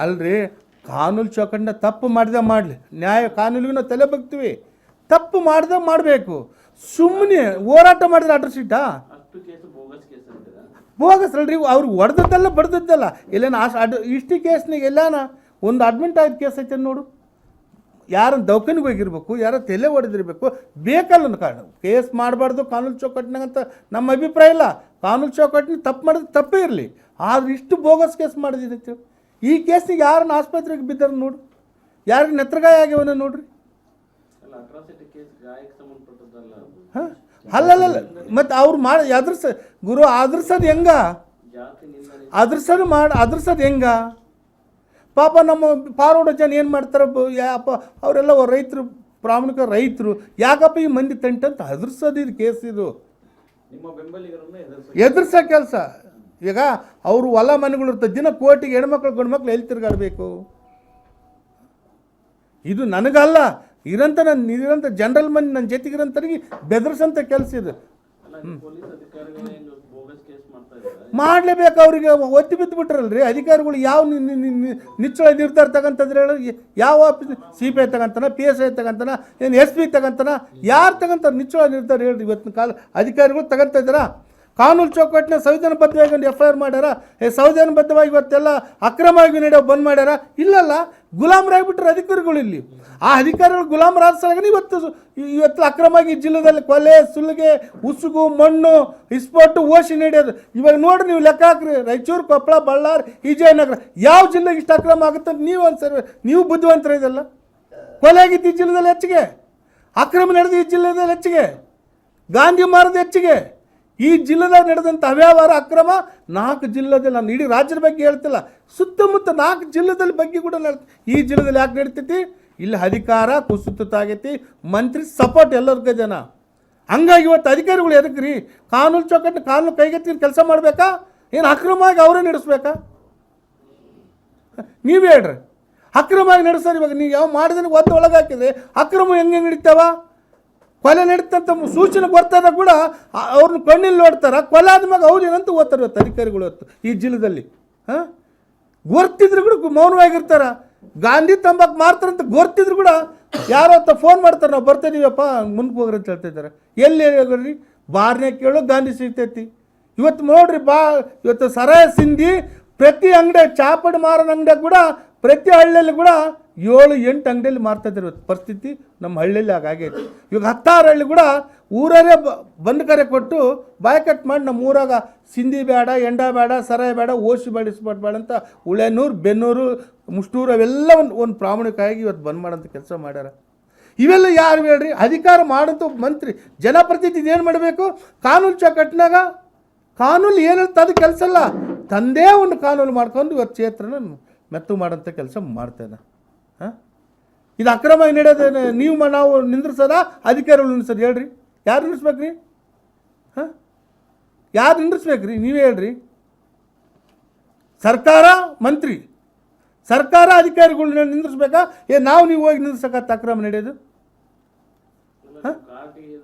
ಅಲ್ರಿ ಕಾನೂನು ಚೌಕಟ್ಟಿನ ತಪ್ಪು ಮಾಡಿದ ಮಾಡಲಿ, ನ್ಯಾಯ ಕಾನೂನಿಗೂ ನಾವು ತಲೆ ಬಗ್ತೀವಿ. ತಪ್ಪು ಮಾಡ್ದೆ ಮಾಡಬೇಕು. ಸುಮ್ಮನೆ ಹೋರಾಟ ಮಾಡಿದ್ರೆ ಅಡ್ರೆಸ್ ಶೀಟಾ ಬೋಗಸ್ ಅಲ್ರಿ. ಅವ್ರಿಗೆ ಹೊಡೆದದ್ದಲ್ಲ ಬಡ್ದದ್ದಲ್ಲ. ಎಲ್ಲೇನ ಇಷ್ಟು ಕೇಸ್ನಾಗ ಎಲ್ಲಾನ ಒಂದು ಅಡ್ಮಿಟ್ ಆದ ಕೇಸ್ ಐತೆ ನೋಡು. ಯಾರನ್ನು ದವಾಖಾನೆಗೆ ಹೋಗಿರ್ಬೇಕು, ಯಾರೋ ತಲೆ ಹೊಡೆದಿರ್ಬೇಕು, ಬೇಕಲ್ಲ ಕಾರಣ. ಕೇಸ್ ಮಾಡಬಾರ್ದು ಕಾನೂನು ಚೌಕಟ್ಟಿನಾಗಂತ ನಮ್ಮ ಅಭಿಪ್ರಾಯ ಇಲ್ಲ. ಕಾನೂನು ಚೌಕಟ್ಟಿನ ತಪ್ಪು ಮಾಡಿದ್ರೆ ತಪ್ಪೇ ಇರಲಿ. ಆದ್ರೆ ಇಷ್ಟು ಬೋಗಸ್ ಕೇಸ್ ಮಾಡಿದೈತೆ. ಈ ಕೇಸ್ನಿಗೆ ಯಾರನ್ನ ಆಸ್ಪತ್ರೆಗೆ ಬಿದ್ದಾರ ನೋಡು, ಯಾರಿಗೆ ನೆತ್ರಗಾಯ ಆಗ್ಯವನ್ನ ನೋಡ್ರಿ. ಹಾಂ ಅಲ್ಲಲ್ಲ, ಮತ್ತು ಅವ್ರು ಮಾಡಿ ಗುರು ಅದ್ರಸೋದು ಹೆಂಗ, ಅದ್ರಸೋದು ಹೆಂಗ? ಪಾಪ ನಮ್ಮ ಪಾರೋಡ ಜನ ಏನು ಮಾಡ್ತಾರೆ, ಯಾಪ ಅವರೆಲ್ಲ ರೈತರು, ಪ್ರಾಮಾಣಿಕ ರೈತರು. ಯಾಕಪ್ಪ ಈ ಮಂದಿ ತಂಟಂತ ಅದ್ರಸೋದು ಇದು ಕೇಸ್. ಇದು ಎದುರ್ಸೋ ಕೆಲಸ. ಈಗ ಅವರು ಹೊಲ ಮನೆಗಳು ಇರ್ತದೆ, ದಿನ ಕೋಟಿಗೆ ಹೆಣ್ಮಕ್ಳು ಗಂಡು ಮಕ್ಳು ಎಲ್ಲಿ ತಿರ್ಗಾಡಬೇಕು? ಇದು ನನಗಲ್ಲ, ಇರೋಂಥ ಜನರಲ್ ಮಂದಿ ನನ್ನ ಜೊತೆಗಿರೋಂಥವ್ರಿಗೆ ಬೆದರ್ಸಂಥ ಕೆಲಸ ಇದು. ಮಾಡಲೇಬೇಕು. ಅವ್ರಿಗೆ ಒತ್ತಿ ಬಿದ್ದು ಬಿಟ್ರಲ್ರಿ ಅಧಿಕಾರಿಗಳು. ಯಾವ ನಿಚ್ಚಳ ನಿರ್ಧಾರ ತಗೊಂತಂದ್ರೆ ಹೇಳಿ, ಯಾವ ಆಫೀಸ್ CPI ತಗೊಂತಾನ, PSI ತಗೊಂತಾನ, ಏನು SP ತಗೊಂತಾನ, ಯಾರು ತಗೊಂತಾರೆ ನಿಚ್ಚಳ ನಿರ್ಧಾರ ಹೇಳ್ರಿ? ಇವತ್ತಿನ ಕಾಲ ಅಧಿಕಾರಿಗಳು ತಗೊಂತ ಇದ್ದಾರಾ? ಕಾನೂನು ಚೌಕಟ್ಟಿನ ಸಂವಿಧಾನಬದ್ಧವಾಗಿ ಒಂದು FIR ಮಾಡ್ಯಾರ? ಸಂವಿಧಾನಬದ್ಧವಾಗಿ ಇವತ್ತೆಲ್ಲ ಅಕ್ರಮವಾಗಿ ನಡೆಯೋ ಬಂದ್ ಮಾಡ್ಯಾರ? ಇಲ್ಲಲ್ಲ, ಗುಲಾಮರಾಗಿಬಿಟ್ರೆ ಅಧಿಕಾರಿಗಳು. ಇಲ್ಲಿ ಆ ಅಧಿಕಾರಿಗಳು ಗುಲಾಮರಾದ ಇವತ್ತು ಅಕ್ರಮವಾಗಿ ಜಿಲ್ಲೆದಲ್ಲಿ ಕೊಲೆ, ಸುಲಿಗೆ, ಉಸುಗು, ಮಣ್ಣು, ಇಸ್ಪೋಟು, ಓಶಿ ನಡೆಯೋದು. ಇವಾಗ ನೋಡ್ರಿ, ನೀವು ಲೆಕ್ಕ ಹಾಕ್ರಿ. ರಾಯಚೂರು, ಕೊಪ್ಪಳ, ಬಳ್ಳಾರಿ, ವಿಜಯನಗರ, ಯಾವ ಜಿಲ್ಲೆಗೆ ಇಷ್ಟು ಅಕ್ರಮ ಆಗುತ್ತೆ? ನೀವು ಬುದ್ಧಿವಂತರ ಇದೆಲ್ಲ. ಕೊಲೆ ಆಗಿದ್ದು ಈ ಜಿಲ್ಲೆದಲ್ಲಿ ಹೆಚ್ಚಿಗೆ, ಅಕ್ರಮ ನಡೆದು ಈ ಜಿಲ್ಲೆದಲ್ಲಿ ಹೆಚ್ಚಿಗೆ, ಗಾಂಧಿ ಮಾರದ ಹೆಚ್ಚಿಗೆ. ಈ ಜಿಲ್ಲೆದಾಗ ನಡೆದಂಥ ಅವ್ಯವಹಾರ ಅಕ್ರಮ 4 ಜಿಲ್ಲೆದಲ್ಲಿ, ನಾನು ಇಡೀ ರಾಜ್ಯದ ಬಗ್ಗೆ ಹೇಳ್ತಿಲ್ಲ, ಸುತ್ತಮುತ್ತ 4 ಜಿಲ್ಲೆದಲ್ಲಿ ಬಗ್ಗೆ ಕೂಡ ಈ ಜಿಲ್ಲೆದಲ್ಲಿ ಯಾಕೆ ನಡೀತೈತಿ? ಇಲ್ಲಿ ಅಧಿಕಾರ ಕುಸಿತಾಗೈತಿ, ಮಂತ್ರಿ ಸಪೋರ್ಟ್ ಎಲ್ಲರಿಗೂ ಜನ. ಹಂಗಾಗಿ ಇವತ್ತು ಅಧಿಕಾರಿಗಳು ಎದಕ್ಕೆ ರೀ? ಕಾನೂನು ಚೌಕಟ್ಟು ಕಾನೂನು ಕೈಗೆತ್ತಿ ಕೆಲಸ ಮಾಡಬೇಕಾ? ಏನು ಅಕ್ರಮವಾಗಿ ಅವರೇ ನಡೆಸ್ಬೇಕಾ? ನೀವೇ ಹೇಳ್ರಿ. ಅಕ್ರಮವಾಗಿ ನಡೆಸೋರು. ಇವಾಗ ನೀವು ಯಾವ ಮಾಡಿದ್ರೆ ಒದ್ದು ಒಳಗೆ ಹಾಕಿದ್ರೆ ಅಕ್ರಮ ಹೆಂಗೆ ನಡೀತಾವ? ಕೊಲೆ ನಡೀತಂತ ಸೂಚನೆ ಬರ್ತದ ಕೂಡ ಅವ್ರನ್ನ ಕಣ್ಣಿಲ್ಲಿ ನೋಡ್ತಾರೆ. ಕೊಲೆ ಆದ್ಮೇಲೆ ಅವ್ರು ಏನಂತ ಓದ್ತಾರೆ ಇವತ್ತು ಅಧಿಕಾರಿಗಳು. ಇವತ್ತು ಈ ಜಿಲ್ಲೆದಲ್ಲಿ ಗೊರ್ತಿದ್ರು ಕೂಡ ಮೌನವಾಗಿರ್ತಾರ. ಗಾಂಧಿ ತಂಬಾಕು ಮಾರ್ತಾರಂತ ಗೊರ್ತಿದ್ರು ಕೂಡ ಯಾರೋ ಫೋನ್ ಮಾಡ್ತಾರೆ, ನಾವು ಬರ್ತಾಯಿದ್ದೀವಪ್ಪ ಮುಂದೆ ಹೋಗ್ರಿ ಅಂತ ಹೇಳ್ತಿದ್ದಾರೆ. ಎಲ್ಲಿ ಹೋಗ್ರಿ? ಬಾರ್ನೇ ಕೇಳೋ ಗಾಂಧಿ ಸಿಗ್ತೈತಿ. ಇವತ್ತು ನೋಡ್ರಿ, ಇವತ್ತು ಸರಾಯ ಸಿಂಧಿ ಪ್ರತಿ ಅಂಗಡಿ, ಚಾಪಡಿ ಮಾರೋನ ಅಂಗಡಿಯಾಗ ಕೂಡ, ಪ್ರತಿ ಹಳ್ಳಿಯಲ್ಲಿ ಕೂಡ 7-8 ಅಂಗಡಿಯಲ್ಲಿ ಮಾರ್ತಾ ಇದ್ದಾರೆ. ಇವತ್ತು ಪರಿಸ್ಥಿತಿ ನಮ್ಮ ಹಳ್ಳಿಯಲ್ಲಿ ಹಾಗಾಗೈತಿ. ಇವಾಗ 10 ಹಳ್ಳಿ ಕೂಡ ಊರೇ ಬಂದ್ ಕರೆ ಕೊಟ್ಟು ಬಾಯ್ಕಟ್ ಮಾಡಿ, ನಮ್ಮ ಊರಾಗ ಸಿಂಧಿ ಬೇಡ, ಎಂಡ ಬೇಡ, ಸರಾಯ ಬೇಡ, ಓಶಿ ಬೇಡ, ಇಸ್ಪಾಟ್ ಬೇಡ ಅಂತ ಉಳೆನೂರು, ಬೆನ್ನೂರು, ಮುಷ್ಟೂರು ಅವೆಲ್ಲ ಒಂದು ಪ್ರಾಮಾಣಿಕವಾಗಿ ಇವತ್ತು ಬಂದ್ ಮಾಡೋಂಥ ಕೆಲಸ ಮಾಡ್ಯಾರ. ಇವೆಲ್ಲ ಯಾರು ಹೇಳ್ರಿ? ಅಧಿಕಾರ ಮಾಡೋಂಥ ಮಂತ್ರಿ, ಜನಪ್ರತಿನಿಧಿ ಏನು ಮಾಡಬೇಕು? ಕಾನೂನು ಚೌಕಟ್ಟಿನಾಗ ಕಾನೂನು ಏನು ಹೇಳ್ತಾ ಅದು ಕೆಲಸ ಅಲ್ಲ, ತಂದೇ ಒಂದು ಕಾನೂನು ಮಾಡ್ಕೊಂಡು ಇವತ್ತು ಕ್ಷೇತ್ರನ ಮೆತ್ತು ಮಾಡೋಂಥ ಕೆಲಸ ಮಾಡ್ತೇನೆ. ಹಾಂ, ಇದು ಅಕ್ರಮ ನಡೆಯೋದು. ನಾವು ನಿಂದ್ರಿಸೋದ, ಅಧಿಕಾರಿಗಳು ನಿಂದ್ರಿಸೋದು? ಹೇಳ್ರಿ, ಯಾರು ನಿಂದ್ರಿಸ್ಬೇಕು ರೀ? ಹಾಂ, ಯಾರು ನಿಂದ್ರಿಸ್ಬೇಕು ರೀ? ನೀವೇ ಹೇಳ್ರಿ. ಸರ್ಕಾರ ಮಂತ್ರಿ, ಸರ್ಕಾರ ಅಧಿಕಾರಿಗಳನ್ನ ನಿಂದ್ರಿಸ್ಬೇಕಾ? ನಾವು ನೀವು ಹೋಗಿ ನಿಂದ್ರಿಸಕತ್ತ ಅಕ್ರಮ ನಡೆಯೋದು?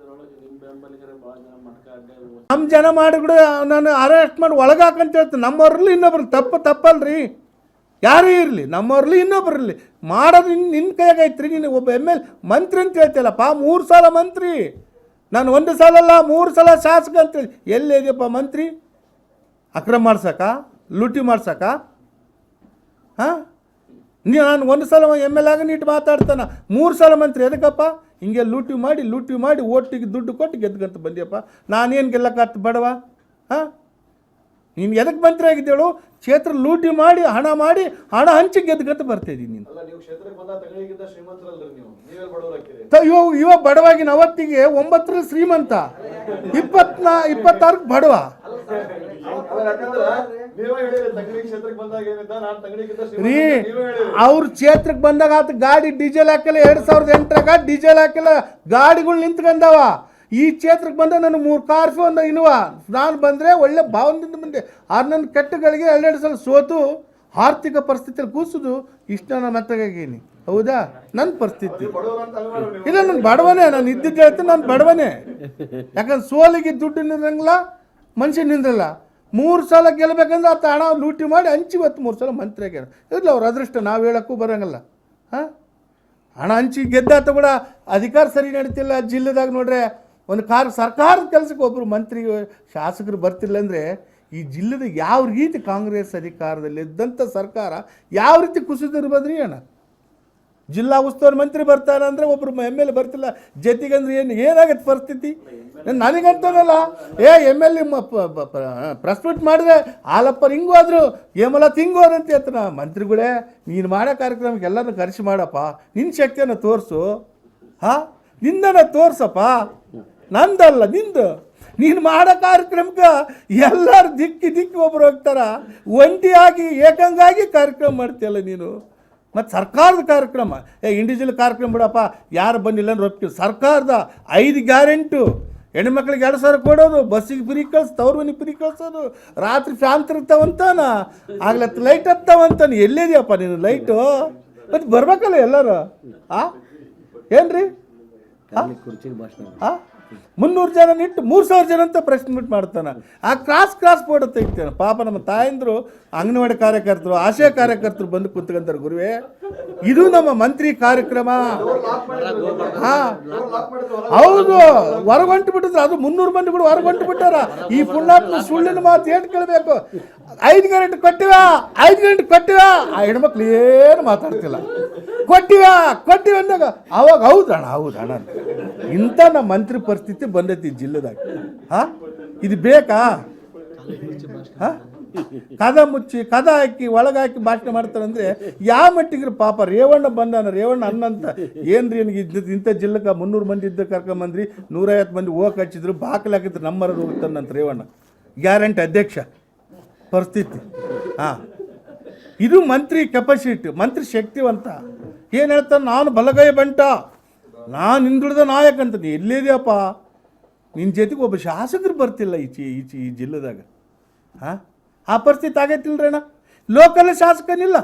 ನಮ್ಮ ಜನ ಮಾಡಿ ಕೂಡ ನಾನು ಅರೆಸ್ಟ್ ಮಾಡಿ ಒಳಗಾಕಂತ ಹೇಳ್ತೀನಿ. ನಮ್ಮವ್ರಲ್ಲಿ ಇನ್ನೊಬ್ರು ತಪ್ಪಲ್ರಿ, ಯಾರೇ ಇರಲಿ, ನಮ್ಮವ್ರಲ್ಲಿ ಇನ್ನೊಬ್ರು ಇರಲಿ, ಮಾಡೋದು ನಿನ್ನ ಕೈಯಾಗ ಐತ್ರಿ. ನೀನು ಒಬ್ಬ ML ಮಂತ್ರಿ ಅಂತ ಹೇಳ್ತಿಲ್ಲಪ್ಪ, 3 ಸಲ ಮಂತ್ರಿ. ನಾನು 1 ಸಲ ಅಲ್ಲ, 3 ಸಲ ಶಾಸಕ ಅಂತೇಳಿ. ಎಲ್ಲಿ ಇದೆಯಪ್ಪ ಮಂತ್ರಿ? ಅಕ್ರಮ ಮಾಡ್ಸಕ, ಲೂಟಿ ಮಾಡ್ಸಕ? ಹಾಂ, ನಾನು 1 ಸಲ ML ಆಗ ನೀಟ್ ಮಾತಾಡ್ತಾನೆ, 3 ಸಲ ಮಂತ್ರಿ. ಎದಕ್ಕಪ್ಪ? ಹಿಂಗೆ ಲೂಟಿ ಮಾಡಿ ಓಟಿಗೆ ದುಡ್ಡು ಕೊಟ್ಟು ಗೆದ್ದುಕಂತ ಬಂದಿಯಪ್ಪ. ನಾನೇನು ಗೆಲ್ಲಕ್ಕಾಗ್ತ ಬಡವ? ಹಾಂ, ನೀನು ಎದಕ್ಕೆ ಮಂತ್ರಿ ಆಗಿದ್ದೇಳು? ಕ್ಷೇತ್ರ ಲೂಟಿ ಮಾಡಿ ಹಣ ಹಂಚಿ ಗೆದ್ದುಕಂತ ಬರ್ತಾಯಿದ್ದೀನಿ ನೀನು. ಇವಾಗ ಬಡವಾಗಿನ ಅವತ್ತಿಗೆ 9 ಶ್ರೀಮಂತ, 26 ಬಡವ. ರೀ, ಅವ್ರ ಕ್ಷೇತ್ರಕ್ಕೆ ಬಂದಾಗ ಆತ ಗಾಡಿ ಡೀಸೆಲ್ ಹಾಕಲ್ಲ. 2008 ಡೀಸೆಲ್ ಹಾಕಿಲ್ಲ, ಗಾಡಿಗಳು ನಿಂತ್ಕೊಂಡವ. ಈ ಕ್ಷೇತ್ರಕ್ಕೆ ಬಂದ ನಾನು 3 ಕಾರ್ಫು, ಒಂದು ಇನೋವಾ. ನಾನು ಬಂದರೆ ಒಳ್ಳೆ ಭಾವನೆಯಿಂದ ಬಂದೆ. ಆದ್ರೆ ನನ್ನ ಕೆಟ್ಟಗಳಿಗೆ 2 ಸಲ ಸೋತು ಆರ್ಥಿಕ ಪರಿಸ್ಥಿತಿಯಲ್ಲಿ ಕೂಸೋದು ಇಷ್ಟ ನಾನು ಮೆತ್ತಗಾಗೀನಿ. ಹೌದಾ? ನನ್ನ ಪರಿಸ್ಥಿತಿ ಇಲ್ಲ, ನಾನು ಬಡವನೇ. ನಾನು ಇದ್ದಿದ್ದು ಹೇಳ್ತೀನಿ, ನಾನು ಬಡವನೇ. ಯಾಕಂದ್ರೆ ಸೋಲಿಗೆ ದುಡ್ಡು ನಿಂದ್ರಂಗಿಲ್ಲ, ಮನುಷ್ಯ ನಿಂದ್ರಲ್ಲ. 3 ಸಲ ಗೆಲ್ಲಬೇಕಂದ್ರೆ ಆತ ಹಣ ಲೂಟಿ ಮಾಡಿ ಹಂಚಿ ಇವತ್ತು 3 ಸಲ ಮಂತ್ರಿ ಆಗ್ಯಾರ. ಇರಲಿ ಅವ್ರ ಅದೃಷ್ಟ, ನಾವು ಹೇಳೋಕ್ಕೂ ಬರೋಂಗಲ್ಲ. ಹಾಂ, ಹಣ ಹಂಚಿ ಗೆದ್ದಾತ ಕೂಡ ಅಧಿಕಾರ ಸರಿ ನಡೀತಿಲ್ಲ ಜಿಲ್ಲೆದಾಗ. ನೋಡ್ರೆ ಒಂದು ಸರ್ಕಾರದ ಕೆಲಸಕ್ಕೆ ಒಬ್ಬರು ಮಂತ್ರಿ ಶಾಸಕರು ಬರ್ತಿಲ್ಲ ಅಂದರೆ ಈ ಜಿಲ್ಲೆದಾಗ ಯಾವ ರೀತಿ ಕಾಂಗ್ರೆಸ್ ಅಧಿಕಾರದಲ್ಲಿ ಇದ್ದಂಥ ಸರ್ಕಾರ ಯಾವ ರೀತಿ ಕುಸಿದಿರ್ಬೋದ್ರಿ ಅಣ್ಣ. ಜಿಲ್ಲಾ ಉಸ್ತುವಾರಿ ಮಂತ್ರಿ ಬರ್ತಾರ ಅಂದರೆ ಒಬ್ಬರು MLA ಬರ್ತಿಲ್ಲ ಜೊತೆಗಂದ್ರೆ ಏನಾಗತ್ತೆ ಪರಿಸ್ಥಿತಿ? ನನಗಂತನಲ್ಲ, MLA ಪ್ರೆಸ್ಮೀಟ್ ಮಾಡಿದ್ರೆ ಹಾಲಪ್ಪರ್ ಹಿಂಗೆ ಹೋದ್ರು, ಹೇಮಲತ್ ಹಿಂಗೆ ಹೋದಂತ ಹೇಳ್ತಾನ. ಮಂತ್ರಿಗಳೇ, ನೀನು ಮಾಡೋ ಕಾರ್ಯಕ್ರಮಕ್ಕೆ ಎಲ್ಲರನ್ನೂ ಕರೆಸಿ ಮಾಡಪ್ಪ, ನಿನ್ನ ಶಕ್ತಿಯನ್ನು ತೋರಿಸು. ಹಾಂ, ನಿಂದನ ತೋರ್ಸಪ್ಪ, ನಂದಲ್ಲ ನಿಂದು. ನೀನು ಮಾಡೋ ಕಾರ್ಯಕ್ರಮಕ್ಕೆ ಎಲ್ಲರೂ ದಿಕ್ಕಿ ಒಬ್ಬರು ಹೋಗ್ತಾರ, ಒಂಟಿಯಾಗಿ ಏಕಂಗಾಗಿ ಕಾರ್ಯಕ್ರಮ ಮಾಡ್ತೀಯಲ್ಲ ನೀನು. ಮತ್ತು ಸರ್ಕಾರದ ಕಾರ್ಯಕ್ರಮ, ಇಂಡಿವಿಜುವಲ್ ಕಾರ್ಯಕ್ರಮ ಬಿಡಪ್ಪ, ಯಾರು ಬಂದಿಲ್ಲ ಅಂದ್ರೆ ಒಪ್ತೀವಿ. ಸರ್ಕಾರದ 5 ಗ್ಯಾರಂಟು, ಹೆಣ್ಮಕ್ಳಿಗೆ 2,000 ಕೊಡೋದು, ಬಸ್ಸಿಗೆ ಫ್ರೀ ಕಳ್ಸೋದು, ತವ್ರ ಮನೆಗೆ ಫ್ರೀ ಕಳ್ಸೋದು, ರಾತ್ರಿ ಫ್ಯಾನ್ ತಿರುಗ್ತಾವಂತಾನ, ಆಗ್ಲತ್ತು ಲೈಟ್ ಹತ್ತಾವಂತಾನೆ. ಎಲ್ಲಿದೆಯಪ್ಪ ನೀನು ಲೈಟು? ಮತ್ತು ಬರ್ಬೇಕಲ್ಲ ಎಲ್ಲರೂ. ಏನ್ರಿ 300 ಜನ ನಿಟ್ಟು 3,000 ಜನ ಅಂತ ಪ್ರೆಸ್ ಮೀಟ್ ಮಾಡ್ತಾನೆ. ಆ ಕ್ರಾಸ್ ಫೋಟೋ ತೆಗಿತಾನೆ. ಪಾಪ ನಮ್ಮ ತಾಯಂದರು, ಅಂಗನವಾಡಿ ಕಾರ್ಯಕರ್ತರು, ಆಶಾ ಕಾರ್ಯಕರ್ತರು ಬಂದು ಕುಂತ್ಕೊಂತಾರೆ. ಗುರುವೇ, ಇದು ನಮ್ಮ ಮಂತ್ರಿ ಕಾರ್ಯಕ್ರಮ. ಹಾಂ, ಹೌದು, ಹೊರಗೊಂಟು ಬಿಟ್ಟಿದ್ರು. ಅದು 300 ಮಂದಿ ಕೂಡ ಹೊರಗೊಂಟು ಬಿಟ್ಟಾರ. ಈ ಪುಣ್ಯಾತ್ಮ ಸುಳ್ಳಿನ ಮಾತು ಏನು ಕೇಳಬೇಕು? 5 ಗ್ಯಾರಂಟಿ ಕೊಟ್ಟಿವ ಆ ಹೆಣ್ಮಕ್ಳು ಏನು ಮಾತಾಡ್ತಿಲ್ಲ. ಕೊಟ್ಟಿವ ಅಂದಾಗ ಅವಾಗ ಹೌದಣ್ಣ ಇಂಥ ನಮ್ಮ ಮಂತ್ರಿ ಪರಿಸ್ಥಿತಿ ಬಂದೈತಿ ಜಿಲ್ಲೆದಾಗ. ಹಾಂ, ಇದು ಬೇಕಾ? ಹಾಂ, ಕದ ಮುಚ್ಚಿ ಕದ ಹಾಕಿ ಒಳಗಾಕಿ ಭಾಷಣ ಮಾಡ್ತಾರಂದ್ರೆ ಯಾವ ಮಟ್ಟಿಗೆ? ಪಾಪ ರೇವಣ್ಣ ಬಂದಾನ, ರೇವಣ್ಣ ಅನ್ನಂತ ಏನ್ರಿ ನನಗೆ ಇಂಥ ಜಿಲ್ಲೆಗೆ 300 ಮಂದಿ ಇದ್ದ ಕರ್ಕೊಂಬಂದ್ರಿ, 150 ಮಂದಿ ಹೋಗಕ್ಕೆ ಹಚ್ಚಿದ್ರು, ಬಾಕಲು ಹಾಕಿದ್ರು, ನಮ್ಮರದು ಹೋಗ್ತಾನಂತ ರೇವಣ್ಣ. ಗ್ಯಾರಂಟಿ ಅಧ್ಯಕ್ಷ ಪರಿಸ್ಥಿತಿ. ಹಾಂ, ಇದು ಮಂತ್ರಿ ಕೆಪಾಸಿಟಿ, ಮಂತ್ರಿ ಶಕ್ತಿವಂತ. ಏನು ಹೇಳ್ತಾನೆ? ನಾನು ಬಲಗೈ ಬಂಟ, ನಾನು ಹಿಂದುಳಿದ ನಾಯಕ ಅಂತ. ನೀ ಎಲ್ಲಿದೆಯಪ್ಪ? ನಿನ್ನ ಜೊತೆಗೆ ಒಬ್ಬ ಶಾಸಕರು ಬರ್ತಿಲ್ಲ ಈ ಜಿಲ್ಲೆದಾಗ. ಹಾಂ, ಆ ಪರಿಸ್ಥಿತಿ ಆಗೈತಿಲ್ರಿ ಅಣ್ಣ. ಲೋಕಲ್ ಶಾಸಕನಿಲ್ಲ,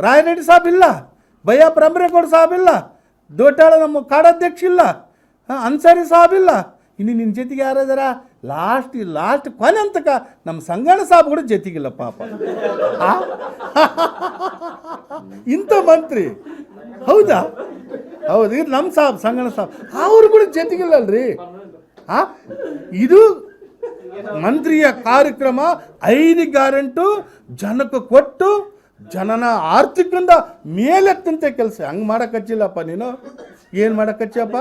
ರಾಯರೆಡ್ಡಿ ಸಾಬ್ ಇಲ್ಲ, ಭಯ್ಯ ಬ್ರಹ್ಮರೇಗೌಡ ಸಾಬ್ ಇಲ್ಲ, ದೋಟಾಳ ನಮ್ಮ ಕಾಡಾಧ್ಯಕ್ಷ ಇಲ್ಲ, ಅನ್ಸಾರಿ ಸಾಬ್ ಇಲ್ಲ. ಇನ್ನು ನಿನ್ನ ಜೊತೆಗೆ ಯಾರಿದಾರ? ಲಾಸ್ಟ್ ಕೊನೆ ಅಂತಕ ನಮ್ಮ ಸಂಗಣ್ಣ ಸಾಬ್ ಕೂಡ ಜೊತೆಗಿಲ್ಲ ಪಾಪ. ಇಂಥ ಮಂತ್ರಿ. ಹೌದಾ? ಹೌದು, ಇದು ನಮ್ಮ ಸಂಗಣ್ಣ ಸಾಬ್, ಅವ್ರು ಕೂಡ ಜೊತೆಗಿಲ್ಲಲ್ರಿ. ಇದು ಮಂತ್ರಿಯ ಕಾರ್ಯಕ್ರಮ. 5 ಗ್ಯಾರಂಟು ಜನಕ್ಕೆ ಕೊಟ್ಟು ಜನನ ಆರ್ಥಿಕದಿಂದ ಮೇಲೆತ್ತಂತ ಕೆಲಸ. ಹಂಗೆ ಮಾಡಕ್ಕಚ್ಚಿಲ್ಲಪ್ಪ ನೀನು. ಏನು ಮಾಡಕ್ಕಚ್ಚಪ್ಪ?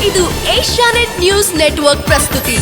ಇದು ಏಷ್ಯಾನೆಟ್ ನ್ಯೂಸ್ ನೆಟ್ವರ್ಕ್ ಪ್ರಸ್ತುತಿ.